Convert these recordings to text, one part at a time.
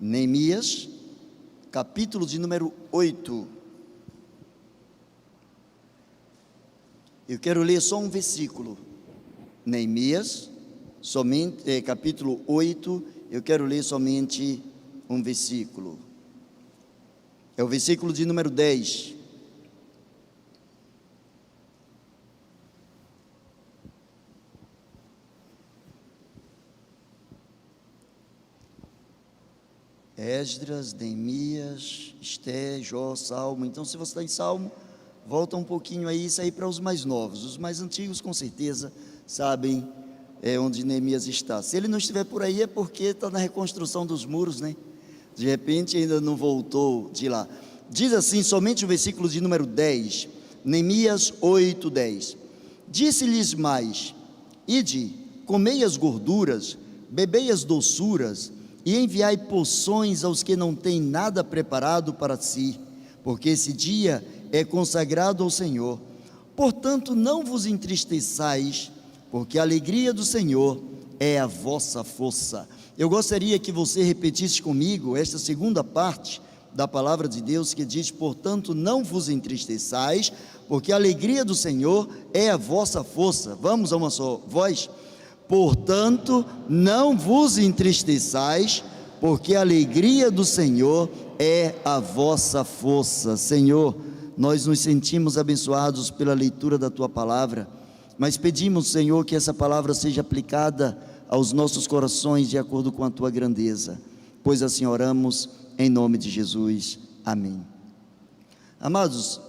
Neemias, capítulo de número 8. Eu quero ler só um versículo. Neemias, capítulo 8, eu quero ler somente um versículo. É o versículo de número 10. Esdras, Neemias, Esté, Jó, Salmo. Então, se você está em Salmo, volta um pouquinho aí, isso aí para os mais novos. Os mais antigos, com certeza, sabem onde Neemias está. Se ele não estiver por aí, é porque está na reconstrução dos muros, né? De repente ainda não voltou de lá. Diz assim, somente o versículo de número 10, Neemias 8, 10. Disse-lhes mais: ide, comei as gorduras, bebei as doçuras, e enviai poções aos que não têm nada preparado para si, porque esse dia é consagrado ao Senhor. Portanto, não vos entristeçais, porque a alegria do Senhor é a vossa força. Eu gostaria que você repetisse comigo esta segunda parte da palavra de Deus, que diz: portanto, não vos entristeçais, porque a alegria do Senhor é a vossa força. Vamos a uma só voz. Portanto, não vos entristeçais, porque a alegria do Senhor é a vossa força. Senhor, nós nos sentimos abençoados pela leitura da Tua palavra, mas pedimos, Senhor, que essa palavra seja aplicada aos nossos corações de acordo com a Tua grandeza, pois assim oramos em nome de Jesus, amém. Amados,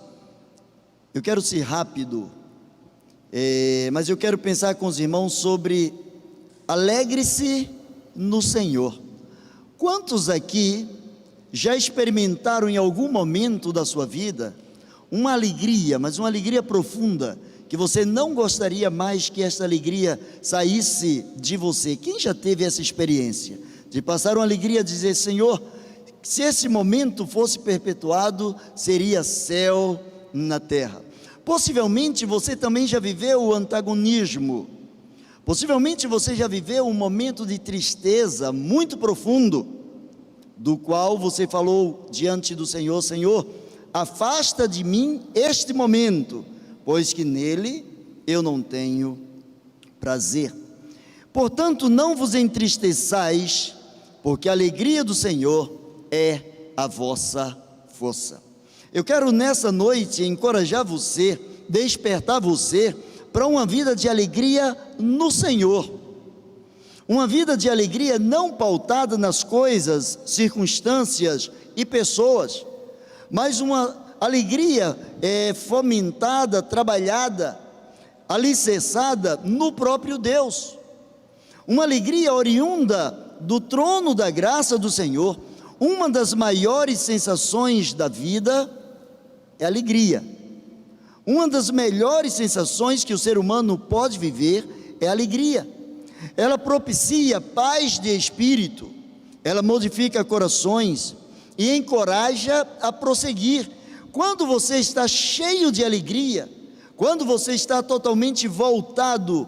eu quero ser rápido, mas eu quero pensar com os irmãos sobre alegre-se no Senhor. Quantos aqui já experimentaram em algum momento da sua vida uma alegria, mas uma alegria profunda, que você não gostaria mais que essa alegria saísse de você? Quem já teve essa experiência de passar uma alegria, dizer: Senhor, se esse momento fosse perpetuado, seria céu na terra? Possivelmente você também já viveu o antagonismo, possivelmente você já viveu um momento de tristeza muito profundo, do qual você falou diante do Senhor: Senhor, afasta de mim este momento, pois que nele eu não tenho prazer. Portanto, não vos entristeçais, porque a alegria do Senhor é a vossa força. Eu quero nessa noite encorajar você, despertar você para uma vida de alegria no Senhor, uma vida de alegria não pautada nas coisas, circunstâncias e pessoas, mas uma alegria fomentada, trabalhada, alicerçada no próprio Deus, uma alegria oriunda do trono da graça do Senhor. Uma das maiores sensações da vida é alegria. Uma das melhores sensações que o ser humano pode viver é alegria. Ela propicia paz de espírito, ela modifica corações e encoraja a prosseguir. Quando você está cheio de alegria, quando você está totalmente voltado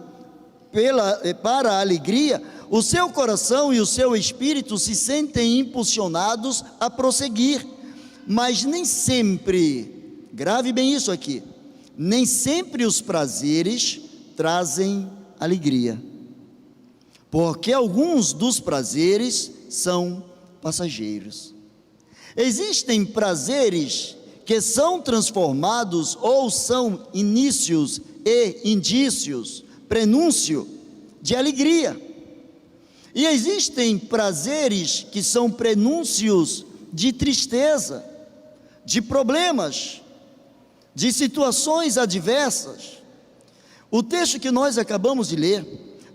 para a alegria, o seu coração e o seu espírito se sentem impulsionados a prosseguir. Mas nem sempre, grave bem isso aqui, nem sempre os prazeres trazem alegria, porque alguns dos prazeres são passageiros. Existem prazeres que são transformados ou são inícios e indícios, prenúncio de alegria, e existem prazeres que são prenúncios de tristeza, de problemas, de situações adversas. O texto que nós acabamos de ler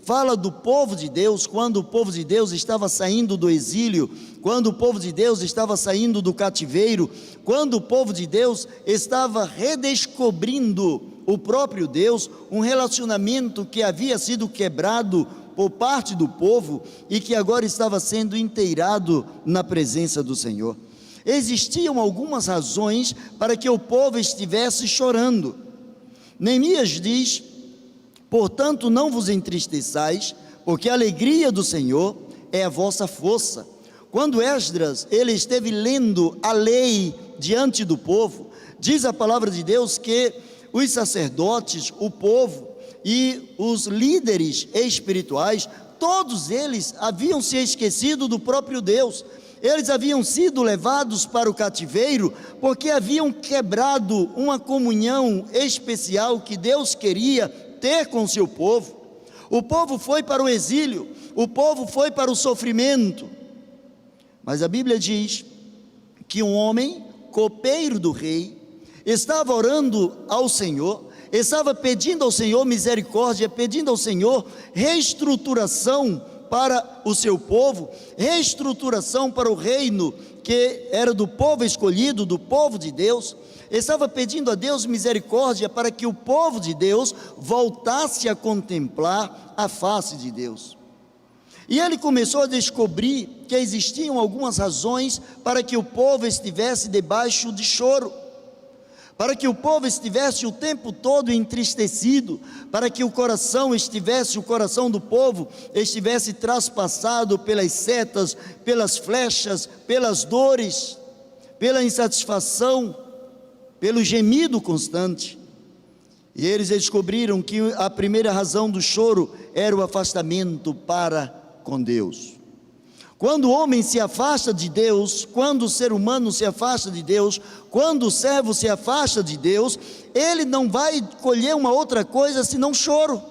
fala do povo de Deus, quando o povo de Deus estava saindo do exílio, quando o povo de Deus estava saindo do cativeiro, quando o povo de Deus estava redescobrindo o próprio Deus, um relacionamento que havia sido quebrado por parte do povo e que agora estava sendo inteirado na presença do Senhor. Existiam algumas razões para que o povo estivesse chorando. Neemias diz: portanto, não vos entristeçais, porque a alegria do Senhor é a vossa força. quando Esdras, ele esteve lendo a lei diante do povo, diz a palavra de Deus que os sacerdotes, o povo e os líderes espirituais, todos eles haviam se esquecido do próprio Deus. Eles haviam sido levados para o cativeiro porque haviam quebrado uma comunhão especial que Deus queria ter com o seu povo. O povo foi para o exílio, o povo foi para o sofrimento. Mas a Bíblia diz que um homem, copeiro do rei, estava orando ao Senhor, estava pedindo ao Senhor misericórdia, pedindo ao Senhor reestruturação para o seu povo, reestruturação para o reino que era do povo escolhido, do povo de Deus. Estava pedindo a Deus misericórdia para que o povo de Deus voltasse a contemplar a face de Deus. E ele começou a descobrir que existiam algumas razões para que o povo estivesse debaixo de choro, para que o povo estivesse o tempo todo entristecido, para que o coração do povo estivesse traspassado pelas setas, pelas flechas, pelas dores, pela insatisfação, pelo gemido constante. E eles descobriram que a primeira razão do choro era o afastamento para com Deus. Quando o homem se afasta de Deus, quando o ser humano se afasta de Deus, quando o servo se afasta de Deus, ele não vai colher uma outra coisa senão choro.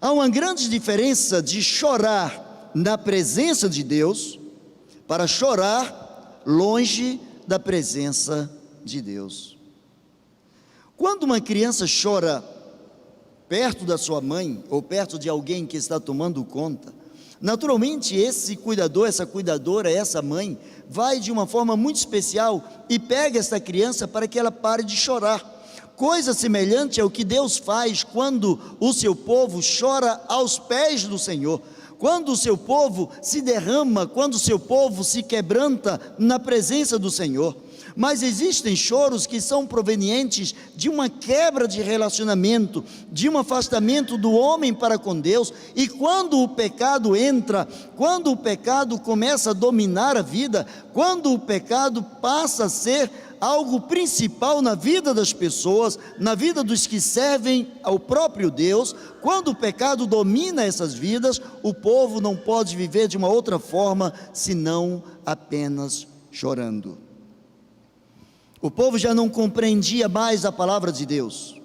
Há uma grande diferença de chorar na presença de Deus para chorar longe da presença de Deus. Quando uma criança chora perto da sua mãe ou perto de alguém que está tomando conta, naturalmente esse cuidador, essa cuidadora, essa mãe, vai de uma forma muito especial e pega essa criança para que ela pare de chorar. Coisa semelhante ao que Deus faz quando o seu povo chora aos pés do Senhor, quando o seu povo se derrama, quando o seu povo se quebranta na presença do Senhor. Mas existem choros que são provenientes de uma quebra de relacionamento, de um afastamento do homem para com Deus. E quando o pecado entra, quando o pecado começa a dominar a vida, quando o pecado passa a ser algo principal na vida das pessoas, na vida dos que servem ao próprio Deus, quando o pecado domina essas vidas, o povo não pode viver de uma outra forma senão apenas chorando. O povo já não compreendia mais a palavra de Deus.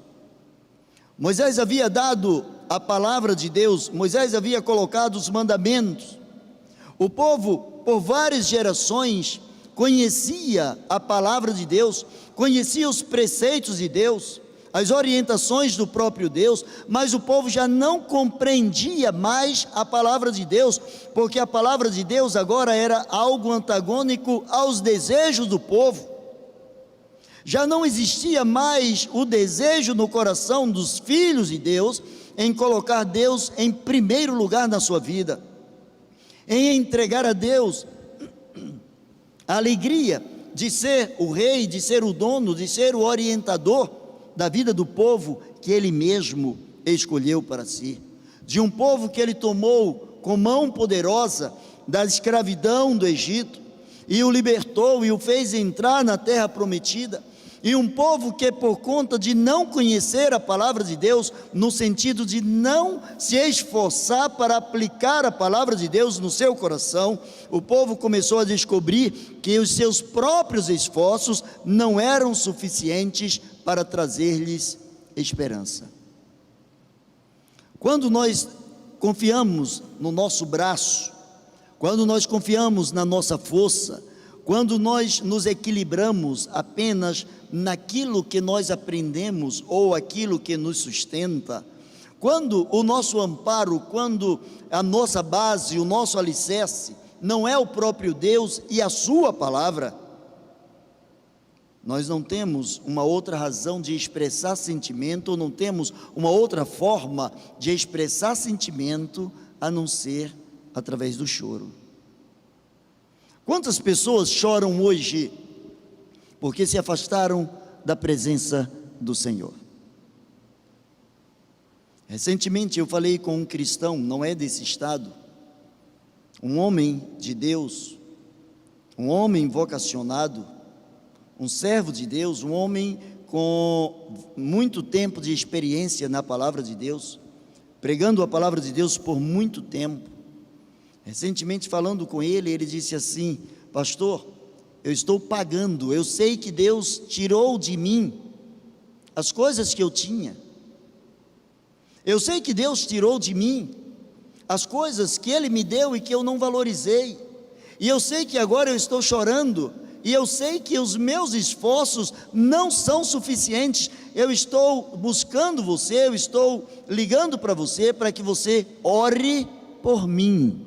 Moisés havia dado a palavra de Deus, Moisés havia colocado os mandamentos. O povo, por várias gerações, conhecia a palavra de Deus, conhecia os preceitos de Deus, as orientações do próprio Deus, mas o povo já não compreendia mais a palavra de Deus, porque a palavra de Deus agora era algo antagônico aos desejos do povo. Já não existia mais o desejo no coração dos filhos de Deus em colocar Deus em primeiro lugar na sua vida, em entregar a Deus a alegria de ser o rei, de ser o dono, de ser o orientador da vida do povo que ele mesmo escolheu para si, de um povo que ele tomou com mão poderosa da escravidão do Egito e o libertou e o fez entrar na terra prometida. E um povo que, por conta de não conhecer a palavra de Deus, no sentido de não se esforçar para aplicar a palavra de Deus no seu coração, o povo começou a descobrir que os seus próprios esforços não eram suficientes para trazer-lhes esperança. Quando nós confiamos no nosso braço, quando nós confiamos na nossa força, quando nós nos equilibramos apenas naquilo que nós aprendemos ou aquilo que nos sustenta, quando o nosso amparo, quando a nossa base, o nosso alicerce não é o próprio Deus e a sua palavra, nós não temos uma outra razão de expressar sentimento, ou não temos uma outra forma de expressar sentimento a não ser através do choro. Quantas pessoas choram hoje porque se afastaram da presença do Senhor? Recentemente eu falei com um cristão, não é desse estado, um homem de Deus, um homem vocacionado, um servo de Deus, um homem com muito tempo de experiência na palavra de Deus, pregando a palavra de Deus por muito tempo. Recentemente, falando com ele, ele disse assim: pastor, eu estou pagando, eu sei que Deus tirou de mim as coisas que eu tinha, eu sei que Deus tirou de mim as coisas que Ele me deu e que eu não valorizei, e eu sei que agora eu estou chorando, e eu sei que os meus esforços não são suficientes. Eu estou buscando você, eu estou ligando para você, para que você ore por mim.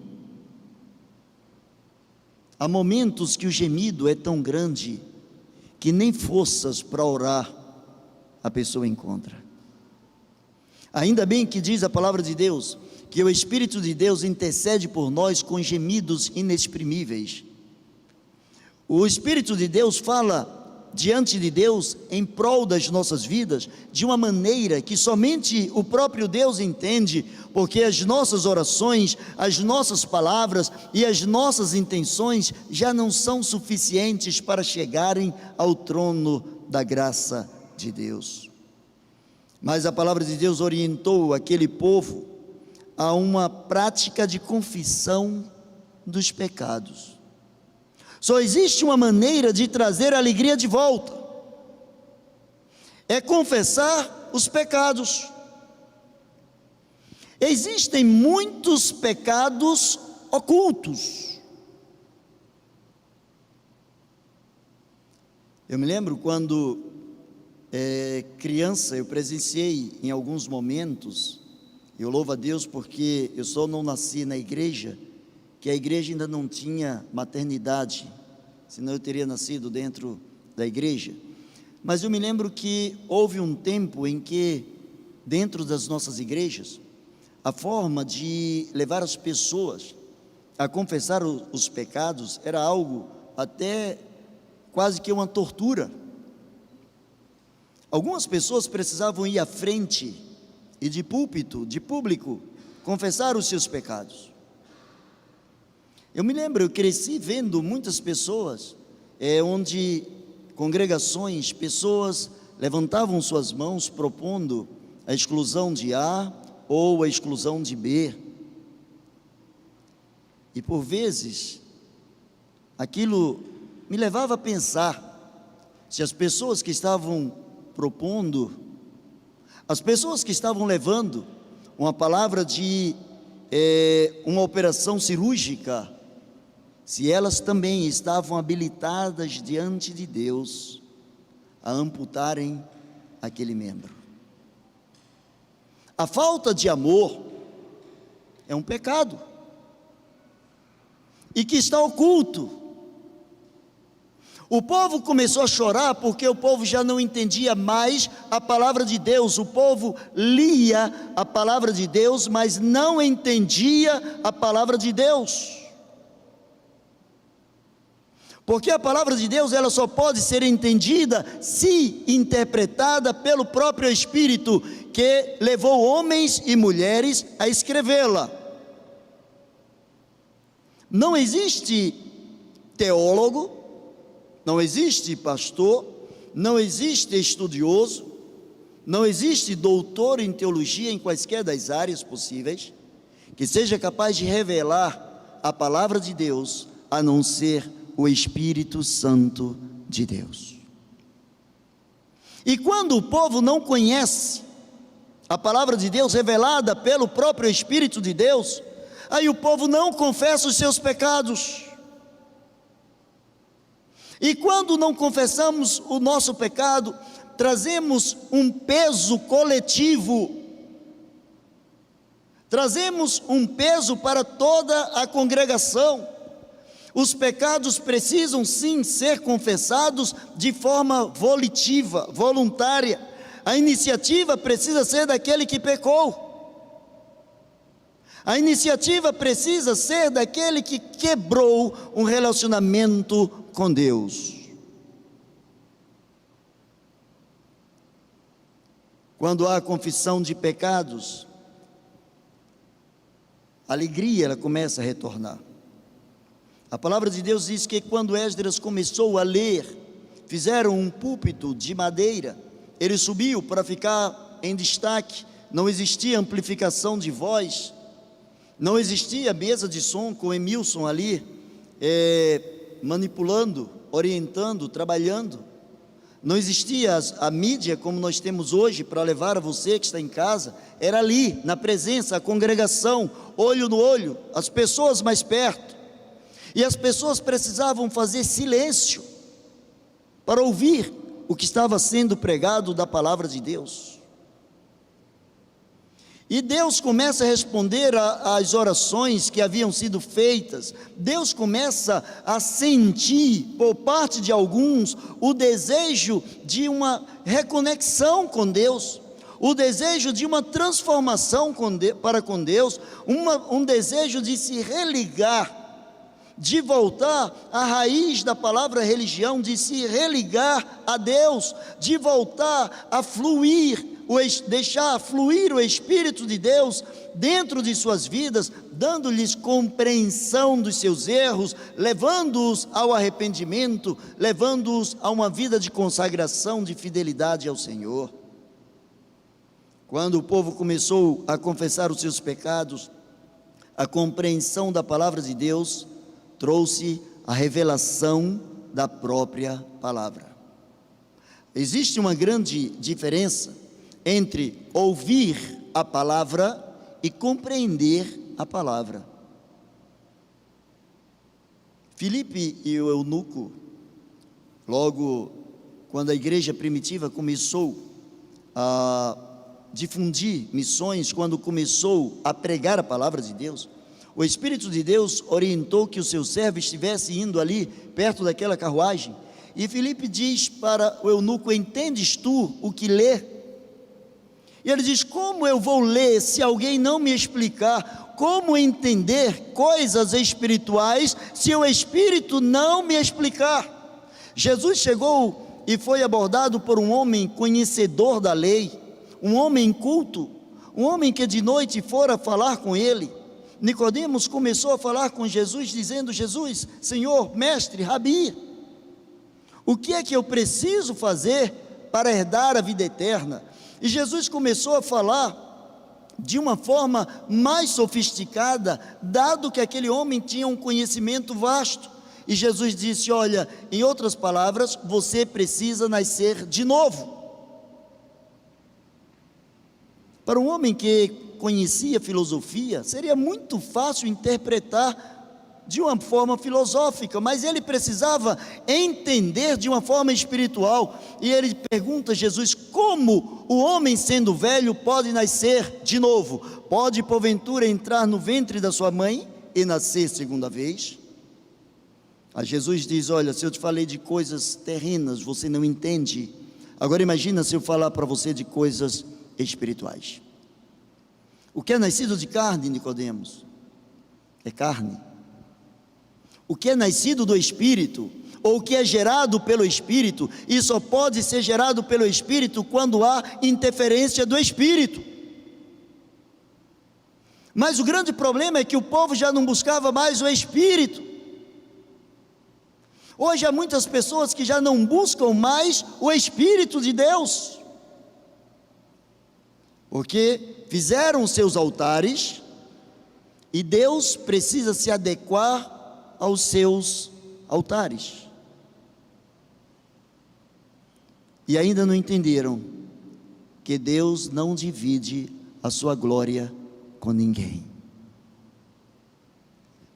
Há momentos que o gemido é tão grande, que nem forças para orar a pessoa encontra. Ainda bem que diz a palavra de Deus, que o Espírito de Deus intercede por nós com gemidos inexprimíveis. O Espírito de Deus fala diante de Deus em prol das nossas vidas, de uma maneira que somente o próprio Deus entende, porque as nossas orações, as nossas palavras e as nossas intenções já não são suficientes para chegarem ao trono da graça de Deus. Mas a palavra de Deus orientou aquele povo a uma prática de confissão dos pecados. Só existe uma maneira de trazer a alegria de volta, é confessar os pecados. Existem muitos pecados ocultos. Eu me lembro quando criança, eu presenciei em alguns momentos, eu louvo a Deus porque eu só não nasci na igreja, que a igreja ainda não tinha maternidade, senão eu teria nascido dentro da igreja. Mas eu me lembro que houve um tempo em que, dentro das nossas igrejas, a forma de levar as pessoas a confessar os pecados era algo até quase que uma tortura. Algumas pessoas precisavam ir à frente e de púlpito, de público, confessar os seus pecados. Eu me lembro, eu cresci vendo muitas pessoas, onde congregações, pessoas levantavam suas mãos propondo a exclusão de A ou a exclusão de B. E por vezes, aquilo me levava a pensar, se as pessoas que estavam propondo, as pessoas que estavam levando uma palavra de uma operação cirúrgica, se elas também estavam habilitadas diante de Deus a amputarem aquele membro. A falta de amor é um pecado, e que está oculto. O povo começou a chorar porque o povo já não entendia mais a palavra de Deus. O povo lia a palavra de Deus, mas não entendia a palavra de Deus. Porque a palavra de Deus, ela só pode ser entendida se interpretada pelo próprio Espírito, que levou homens e mulheres a escrevê-la. Não existe teólogo, não existe pastor, não existe estudioso, não existe doutor em teologia em quaisquer das áreas possíveis, que seja capaz de revelar a palavra de Deus, a não ser o Espírito Santo de Deus. E quando o povo não conhece a palavra de Deus revelada pelo próprio Espírito de Deus, aí o povo não confessa os seus pecados. E quando não confessamos o nosso pecado, trazemos um peso coletivo, trazemos um peso para toda a congregação. Os pecados precisam sim ser confessados de forma volitiva, voluntária. A iniciativa precisa ser daquele que pecou. A iniciativa precisa ser daquele que quebrou um relacionamento com Deus. Quando há confissão de pecados, a alegria ela começa a retornar. A palavra de Deus diz que quando Esdras começou a ler, fizeram um púlpito de madeira, ele subiu para ficar em destaque, não existia amplificação de voz, não existia mesa de som com Emilson ali, manipulando, orientando, trabalhando, não existia a mídia como nós temos hoje para levar a você que está em casa, era ali, na presença, a congregação, olho no olho, as pessoas mais perto, e as pessoas precisavam fazer silêncio, para ouvir o que estava sendo pregado da palavra de Deus. E Deus começa a responder às orações que haviam sido feitas. Deus começa a sentir, por parte de alguns, o desejo de uma reconexão com Deus, o desejo de uma transformação para com Deus, um desejo de se religar, de voltar à raiz da palavra religião, de se religar a Deus, de voltar a fluir, deixar fluir o Espírito de Deus dentro de suas vidas, dando-lhes compreensão dos seus erros, levando-os ao arrependimento, levando-os a uma vida de consagração, de fidelidade ao Senhor. Quando o povo começou a confessar os seus pecados, a compreensão da palavra de Deus trouxe a revelação da própria palavra. Existe uma grande diferença entre ouvir a palavra e compreender a palavra. Filipe e o eunuco, logo quando a igreja primitiva começou a difundir missões, quando começou a pregar a palavra de Deus, o Espírito de Deus orientou que o seu servo estivesse indo ali, perto daquela carruagem, e Filipe diz para o eunuco: entendes tu o que lê? E ele diz: como eu vou ler se alguém não me explicar? Como entender coisas espirituais se o Espírito não me explicar? Jesus chegou e foi abordado por um homem conhecedor da lei, um homem culto, um homem que de noite fora falar com ele. Nicodemos começou a falar com Jesus, dizendo: Jesus, Senhor, Mestre, Rabi, o que é que eu preciso fazer para herdar a vida eterna? E Jesus começou a falar de uma forma mais sofisticada, dado que aquele homem tinha um conhecimento vasto. E Jesus disse: olha, em outras palavras, você precisa nascer de novo. Para um homem que conhecia filosofia, seria muito fácil interpretar de uma forma filosófica, mas ele precisava entender de uma forma espiritual, e ele pergunta a Jesus: como o homem sendo velho pode nascer de novo? Pode porventura entrar no ventre da sua mãe e nascer segunda vez? A Jesus diz: olha, se eu te falei de coisas terrenas, você não entende, agora imagina se eu falar para você de coisas espirituais. O que é nascido de carne, Nicodemos, é carne. O que é nascido do Espírito, ou o que é gerado pelo Espírito, e só pode ser gerado pelo Espírito quando há interferência do Espírito. Mas o grande problema é que o povo já não buscava mais o Espírito. Hoje há muitas pessoas que já não buscam mais o Espírito de Deus, porque fizeram seus altares, e Deus precisa se adequar aos seus altares, e ainda não entenderam que Deus não divide a sua glória com ninguém.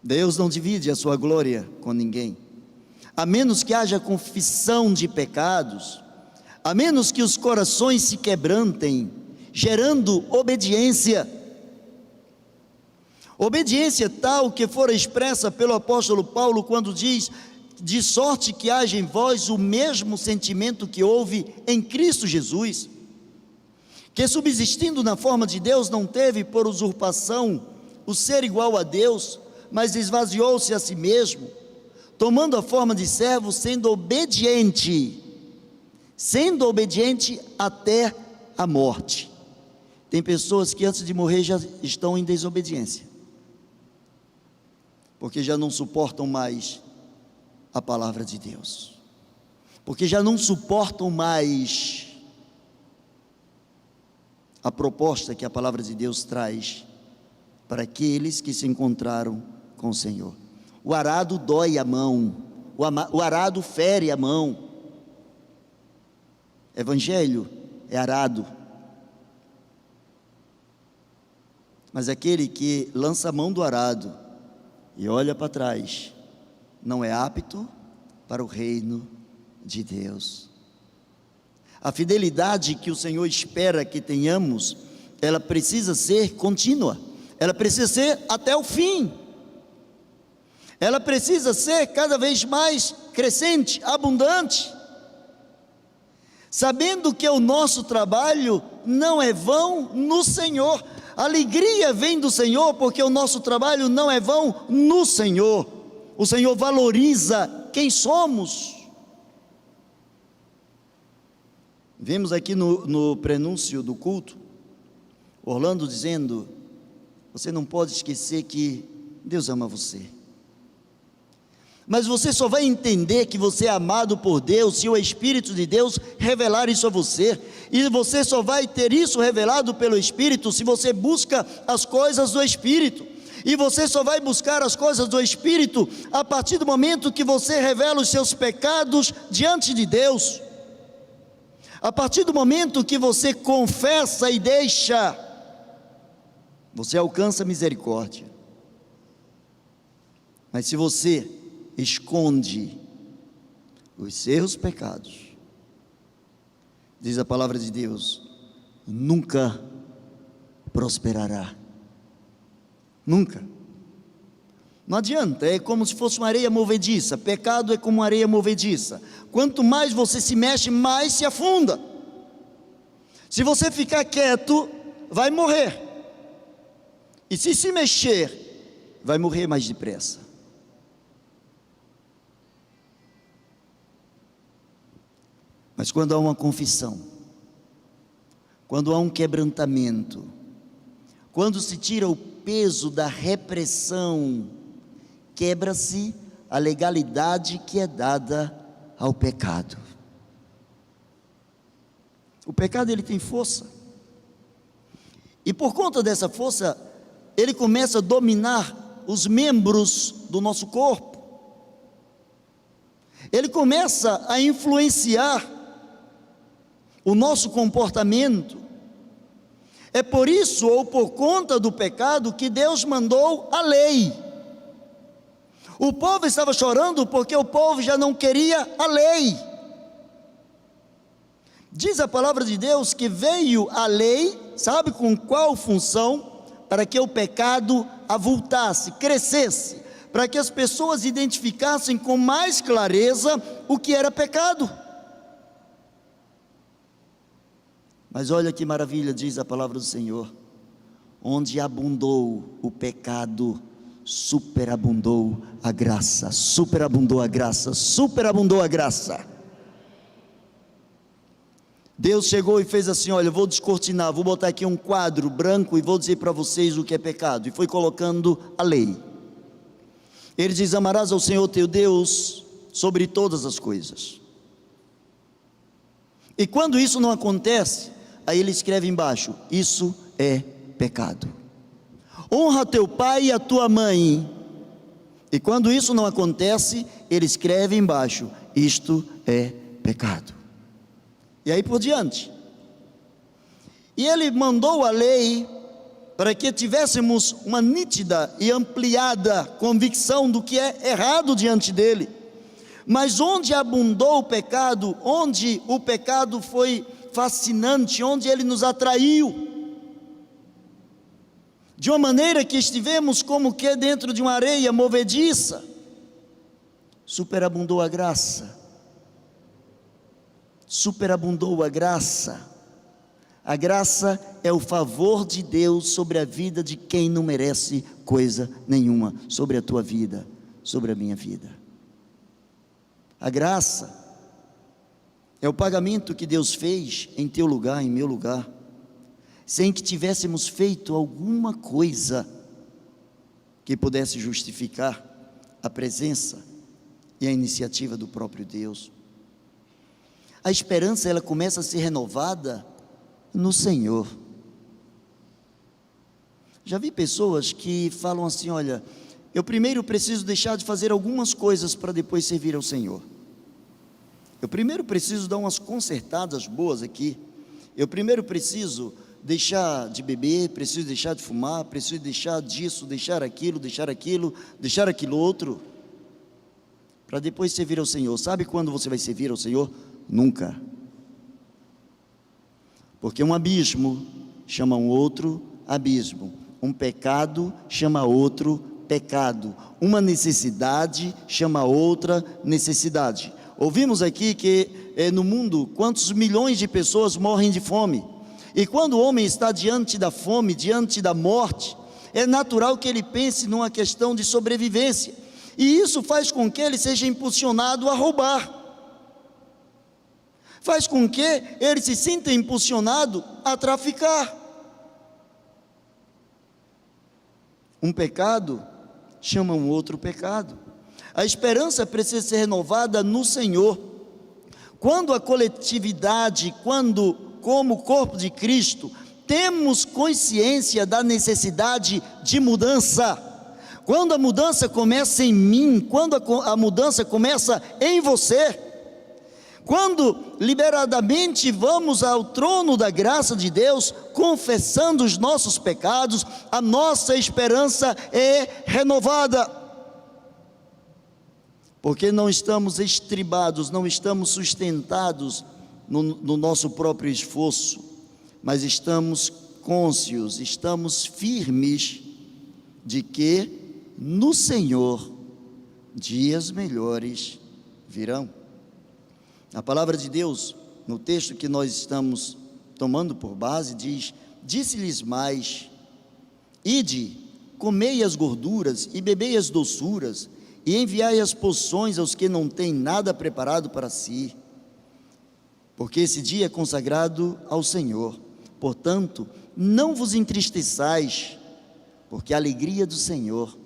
Deus não divide a sua glória com ninguém, a menos que haja confissão de pecados, a menos que os corações se quebrantem, gerando obediência tal que fora expressa pelo apóstolo Paulo, quando diz: de sorte que haja em vós o mesmo sentimento que houve em Cristo Jesus, que subsistindo na forma de Deus, não teve por usurpação o ser igual a Deus, mas esvaziou-se a si mesmo, tomando a forma de servo, sendo obediente até a morte. Tem pessoas que antes de morrer já estão em desobediência, Porque já não suportam mais a palavra de Deus, porque já não suportam mais a proposta que a palavra de Deus traz para aqueles que se encontraram com o Senhor. O arado dói a mão, o arado fere a mão. Evangelho é arado, mas aquele que lança a mão do arado e olha para trás, não é apto para o reino de Deus. A fidelidade que o Senhor espera que tenhamos, ela precisa ser contínua, ela precisa ser até o fim, ela precisa ser cada vez mais crescente, abundante, sabendo que o nosso trabalho não é vão no Senhor. A alegria vem do Senhor, porque o nosso trabalho não é vão no Senhor. O Senhor valoriza quem somos. Vimos aqui no prenúncio do culto, Orlando dizendo: você não pode esquecer que Deus ama você. Mas você só vai entender que você é amado por Deus se o Espírito de Deus revelar isso a você. E você só vai ter isso revelado pelo Espírito se você busca as coisas do Espírito. E você só vai buscar as coisas do Espírito a partir do momento que você revela os seus pecados diante de Deus. A partir do momento que você confessa e deixa, você alcança misericórdia. Mas se você esconde os seus pecados, diz a palavra de Deus, nunca prosperará. Nunca. Não adianta, é como se fosse uma areia movediça. Pecado é como uma areia movediça. Quanto mais você se mexe, mais se afunda. Se você ficar quieto, vai morrer. E se mexer, vai morrer mais depressa. Mas quando há uma confissão, quando há um quebrantamento, quando se tira o peso da repressão, quebra-se a legalidade que é dada ao pecado. O pecado, ele tem força, e por conta dessa força, ele começa a dominar os membros do nosso corpo, ele começa a influenciar o nosso comportamento. É por isso, ou por conta do pecado, que Deus mandou a lei. O povo estava chorando porque o povo já não queria a lei. Diz a palavra de Deus que veio a lei, sabe com qual função? Para que o pecado avultasse, crescesse, para que as pessoas identificassem com mais clareza o que era pecado. Mas olha que maravilha, diz a palavra do Senhor: onde abundou o pecado, superabundou a graça, superabundou a graça, superabundou a graça. Deus chegou e fez assim: olha, eu vou descortinar, vou botar aqui um quadro branco e vou dizer para vocês o que é pecado. E foi colocando a lei. Ele diz: amarás ao Senhor teu Deus sobre todas as coisas. E quando isso não acontece, aí ele escreve embaixo: isso é pecado. Honra teu pai e a tua mãe. E quando isso não acontece, ele escreve embaixo: isto é pecado. E aí por diante. E ele mandou a lei para que tivéssemos uma nítida e ampliada convicção do que é errado diante dele. Mas onde abundou o pecado, onde o pecado foi fascinante, onde ele nos atraiu, de uma maneira que estivemos como que dentro de uma areia movediça, superabundou a graça. Superabundou a graça. A graça é o favor de Deus sobre a vida de quem não merece coisa nenhuma, sobre a tua vida, sobre a minha vida. A graça é o pagamento que Deus fez em teu lugar, em meu lugar, sem que tivéssemos feito alguma coisa que pudesse justificar a presença e a iniciativa do próprio Deus. A esperança, ela começa a ser renovada no Senhor. Já vi pessoas que falam assim: olha, eu primeiro preciso deixar de fazer algumas coisas para depois servir ao Senhor. Eu primeiro preciso dar umas consertadas boas aqui. Eu primeiro preciso deixar de beber, preciso deixar de fumar, preciso deixar disso, deixar aquilo, deixar aquilo outro, para depois servir ao Senhor. Sabe quando você vai servir ao Senhor? Nunca. Porque um abismo chama um outro abismo, um pecado chama outro pecado, uma necessidade chama outra necessidade. Ouvimos aqui que no mundo quantos milhões de pessoas morrem de fome, e quando o homem está diante da fome, diante da morte, é natural que ele pense numa questão de sobrevivência, e isso faz com que ele seja impulsionado a roubar, faz com que ele se sinta impulsionado a traficar. Um pecado chama um outro pecado. A esperança precisa ser renovada no Senhor. Quando a coletividade, como corpo de Cristo, temos consciência da necessidade de mudança, quando a mudança começa em mim, quando a mudança começa em você, quando liberadamente vamos ao trono da graça de Deus, confessando os nossos pecados, a nossa esperança é renovada, porque não estamos estribados, não estamos sustentados no nosso próprio esforço, mas estamos cônscios, estamos firmes de que no Senhor dias melhores virão. A palavra de Deus, no texto que nós estamos tomando por base, diz: disse-lhes mais: ide, comei as gorduras e bebei as doçuras, e enviai as porções aos que não têm nada preparado para si, porque esse dia é consagrado ao Senhor. Portanto, não vos entristeçais, porque a alegria do Senhor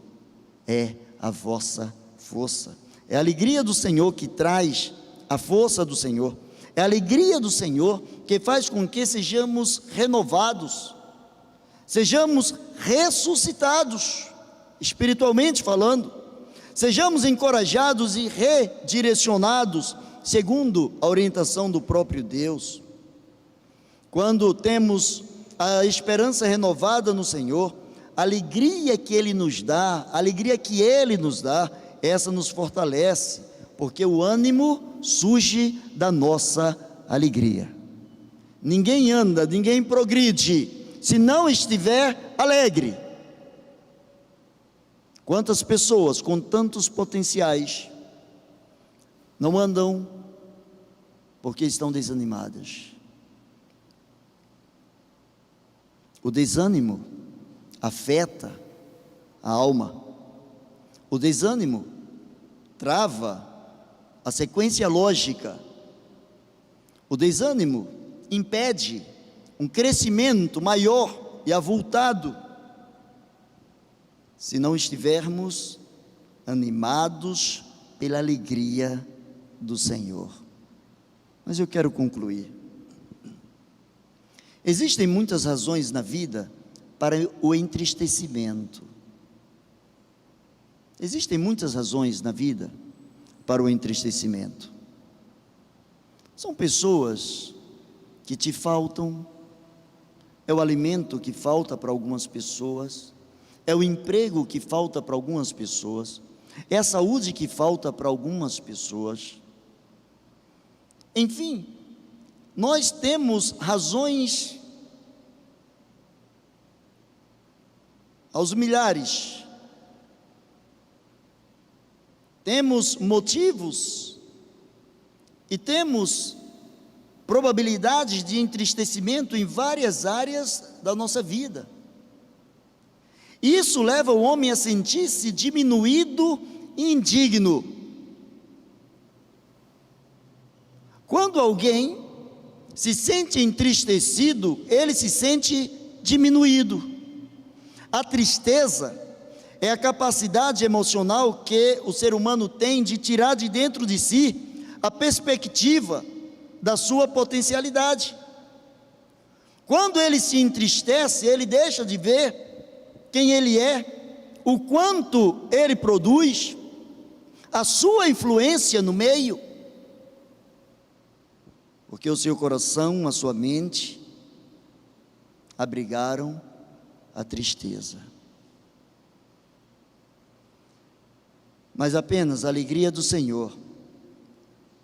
é a vossa força. É a alegria do Senhor que traz a força do Senhor, é a alegria do Senhor que faz com que sejamos renovados, sejamos ressuscitados, espiritualmente falando, sejamos encorajados e redirecionados, segundo a orientação do próprio Deus. Quando temos a esperança renovada no Senhor, a alegria que Ele nos dá, essa nos fortalece, porque o ânimo surge da nossa alegria. Ninguém anda, ninguém progride se não estiver alegre. Quantas pessoas com tantos potenciais não andam porque estão desanimadas? O desânimo afeta a alma. O desânimo trava a sequência lógica. O desânimo impede um crescimento maior e avultado, se não estivermos animados pela alegria do Senhor. Mas eu quero concluir. Existem muitas razões na vida para o entristecimento. Existem muitas razões na vida para o entristecimento. São pessoas que te faltam, é o alimento que falta para algumas pessoas, é o emprego que falta para algumas pessoas, é a saúde que falta para algumas pessoas. Enfim, nós temos razões aos milhares, temos motivos e temos probabilidades de entristecimento em várias áreas da nossa vida. Isso leva o homem a sentir-se diminuído e indigno. Quando alguém se sente entristecido, ele se sente diminuído. A tristeza é a capacidade emocional que o ser humano tem de tirar de dentro de si a perspectiva da sua potencialidade. Quando ele se entristece, ele deixa de ver quem ele é, o quanto ele produz, a sua influência no meio, porque o seu coração, a sua mente abrigaram a tristeza. Mas apenas a alegria do Senhor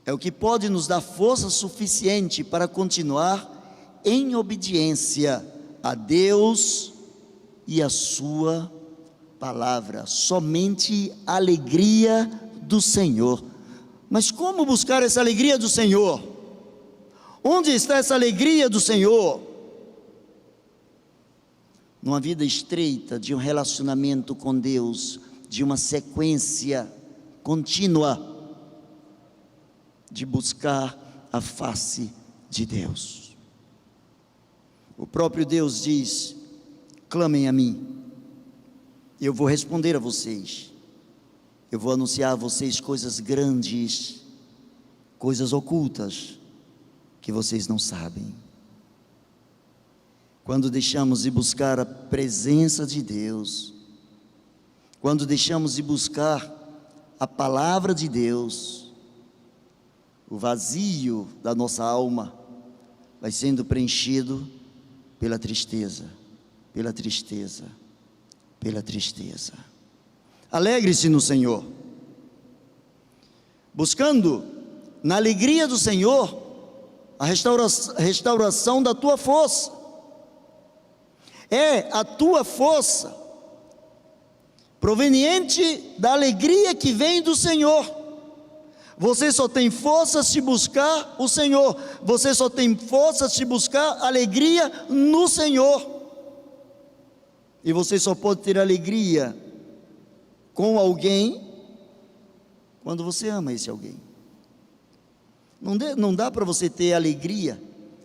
é o que pode nos dar força suficiente para continuar em obediência a Deus e a sua palavra. Somente a alegria do Senhor. Mas como buscar essa alegria do Senhor? Onde está essa alegria do Senhor? Numa vida estreita de um relacionamento com Deus, de uma sequência contínua de buscar a face de Deus. O próprio Deus diz: clamem a mim, eu vou responder a vocês, eu vou anunciar a vocês coisas grandes, coisas ocultas, que vocês não sabem. Quando deixamos de buscar a presença de Deus, quando deixamos de buscar a palavra de Deus, o vazio da nossa alma vai sendo preenchido pela tristeza, pela tristeza, pela tristeza. Alegre-se no Senhor, buscando na alegria do Senhor a restauração da tua força. É a tua força proveniente da alegria que vem do Senhor. Você só tem força se buscar o Senhor. Você só tem força se buscar alegria no Senhor. E você só pode ter alegria com alguém quando você ama esse alguém. Não dá para você ter alegria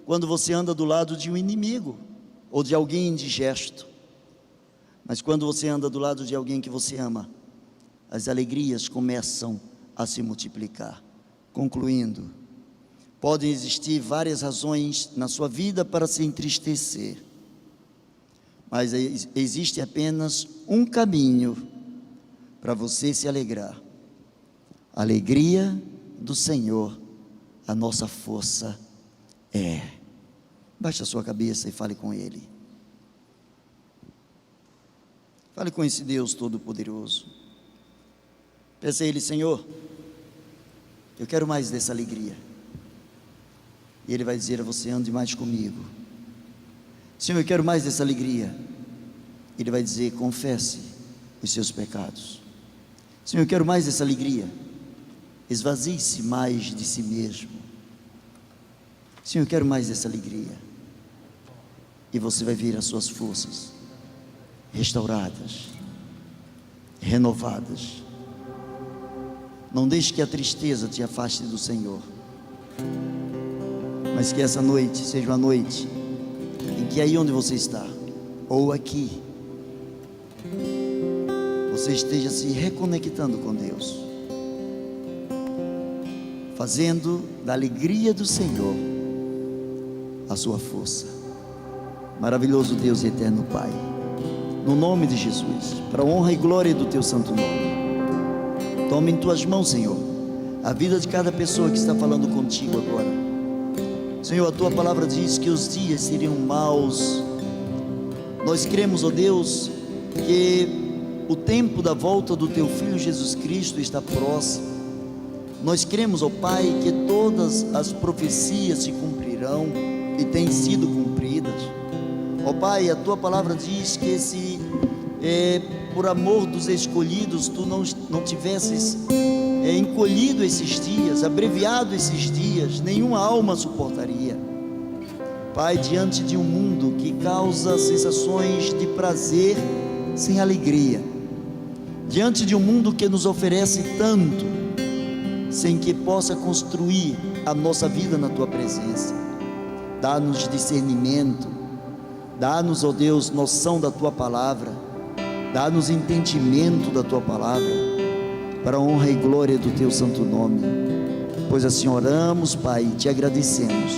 quando você anda do lado de um inimigo ou de alguém indigesto. Mas quando você anda do lado de alguém que você ama, as alegrias começam a se multiplicar. Concluindo, podem existir várias razões na sua vida para se entristecer, mas existe apenas um caminho para você se alegrar: a alegria do Senhor, a nossa força é. Baixe a sua cabeça e fale com Ele. Fale com esse Deus Todo-Poderoso. Peça a Ele: Senhor, eu quero mais dessa alegria. E Ele vai dizer a você: ande mais comigo. Senhor, eu quero mais dessa alegria. Ele vai dizer: confesse os seus pecados. Senhor, eu quero mais dessa alegria. Esvazie-se mais de si mesmo. Senhor, eu quero mais dessa alegria. E você vai ver as suas forças restauradas, renovadas. Não deixe que a tristeza te afaste do Senhor, mas que essa noite seja uma noite em que aí onde você está, ou aqui, você esteja se reconectando com Deus, fazendo da alegria do Senhor a sua força. Maravilhoso Deus e eterno Pai, no nome de Jesus, para a honra e glória do Teu santo nome, toma em Tuas mãos, Senhor, a vida de cada pessoa que está falando contigo agora. Senhor, a Tua palavra diz que os dias seriam maus. Nós cremos, ó Deus, que o tempo da volta do Teu Filho Jesus Cristo está próximo. Nós cremos, ó Pai, que todas as profecias se cumprirão e têm sido cumpridas. Ó Pai, a Tua palavra diz que se por amor dos escolhidos Tu não tivesses encolhido esses dias, abreviado esses dias, nenhuma alma suportaria. Pai, diante de um mundo que causa sensações de prazer sem alegria, diante de um mundo que nos oferece tanto, sem que possa construir a nossa vida na Tua presença, dá-nos discernimento, dá-nos, ó Deus, noção da Tua palavra, Dá-nos entendimento da Tua palavra, para a honra e glória do Teu santo nome. Pois assim oramos, Pai, e Te agradecemos,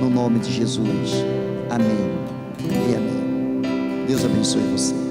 no nome de Jesus. Amém e amém. Deus abençoe você.